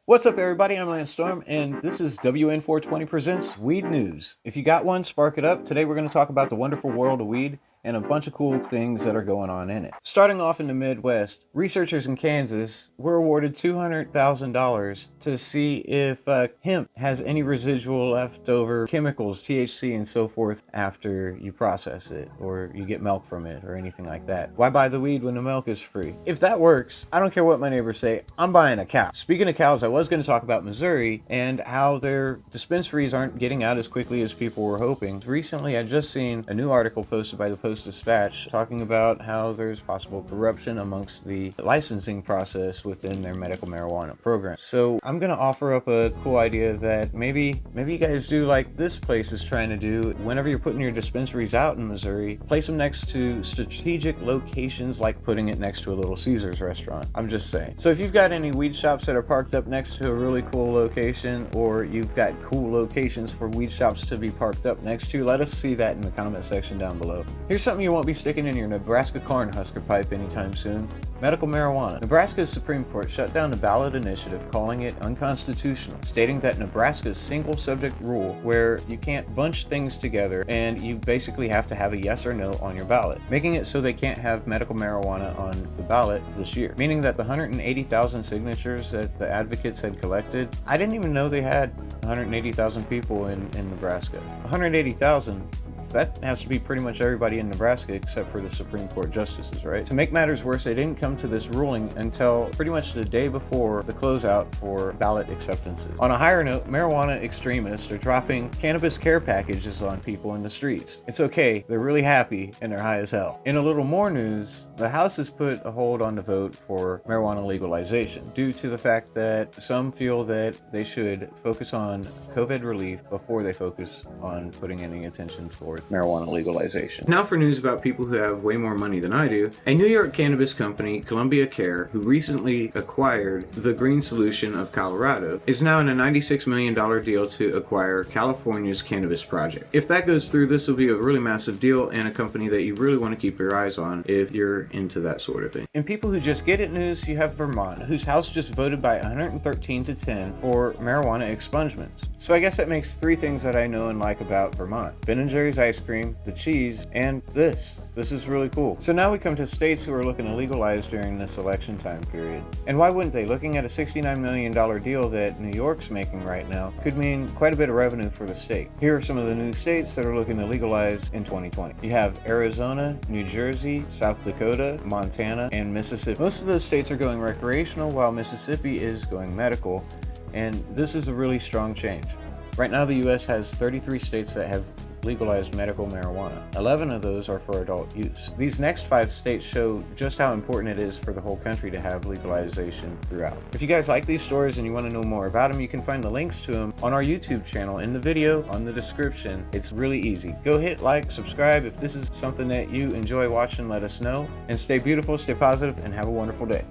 What's up, everybody? I'm Lance Storm, and this is WN420 Presents Weed News. If you got one, spark it up. Today we're going to talk about the wonderful world of weed and a bunch of cool things that are going on in it. Starting off in the Midwest, researchers in Kansas were awarded $200,000 to see if hemp has any residual leftover chemicals, THC and so forth, after you process it or you get milk from it or anything like that. Why buy the weed when the milk is free? If that works, I don't care what my neighbors say, I'm buying a cow. Speaking of cows, I was going to talk about Missouri and how their dispensaries aren't getting out as quickly as people were hoping. Recently, I just seen a new article posted by the Post-Dispatch talking about how there's possible corruption amongst the licensing process within their medical marijuana program. So I'm going to offer up a cool idea that maybe you guys do like this place is trying to do. Whenever you're putting your dispensaries out in Missouri, place them next to strategic locations, like putting it next to a Little Caesars restaurant. I'm just saying. So if you've got any weed shops that are parked up next to a really cool location, or you've got cool locations for weed shops to be parked up next to, let us see that in the comment section down below. Here's something you won't be sticking in your Nebraska corn husker pipe anytime soon: medical marijuana. Nebraska's Supreme Court shut down a ballot initiative calling it unconstitutional, stating that Nebraska's single subject rule, where you can't bunch things together and you basically have to have a yes or no on your ballot, making it so they can't have medical marijuana on the ballot this year, meaning that the 180,000 signatures that the advocates had collected, I didn't even know they had 180,000 people in Nebraska. 180,000, that has to be pretty much everybody in Nebraska except for the Supreme Court justices, right? To make matters worse, they didn't come to this ruling until pretty much the day before the closeout for ballot acceptances. On a higher note, marijuana extremists are dropping cannabis care packages on people in the streets. It's okay, they're really happy and they're high as hell. In a little more news, the House has put a hold on the vote for marijuana legalization due to the fact that some feel that they should focus on COVID relief before they focus on putting any attention towards marijuana legalization. Now for news about people who have way more money than I do. A New York cannabis company, Columbia Care, who recently acquired the green solution of Colorado, is now in a $96 million deal to acquire California's cannabis project. If that goes through, this will be a really massive deal and a company that you really want to keep your eyes on if you're into that sort of thing. In people who just get it news, you have Vermont, whose House just voted by 113-10 for marijuana expungements. So I guess that makes three things that I know and like about Vermont: Ben & Jerry's ice cream, the cheese, and this. This is really cool. So now we come to states who are looking to legalize during this election time period. And why wouldn't they? Looking at a $69 million deal that New York's making right now could mean quite a bit of revenue for the state. Here are some of the new states that are looking to legalize in 2020. You have Arizona, New Jersey, South Dakota, Montana, and Mississippi. Most of those states are going recreational, while Mississippi is going medical, and this is a really strong change. Right now the US has 33 states that have legalized medical marijuana. 11 of those are for adult use. These next 5 states show just how important it is for the whole country to have legalization throughout. If you guys like these stories and you want to know more about them, you can find the links to them on our YouTube channel in the video on the description. It's really easy. Go hit like, subscribe. If this is something that you enjoy watching, let us know. And stay beautiful, stay positive, and have a wonderful day.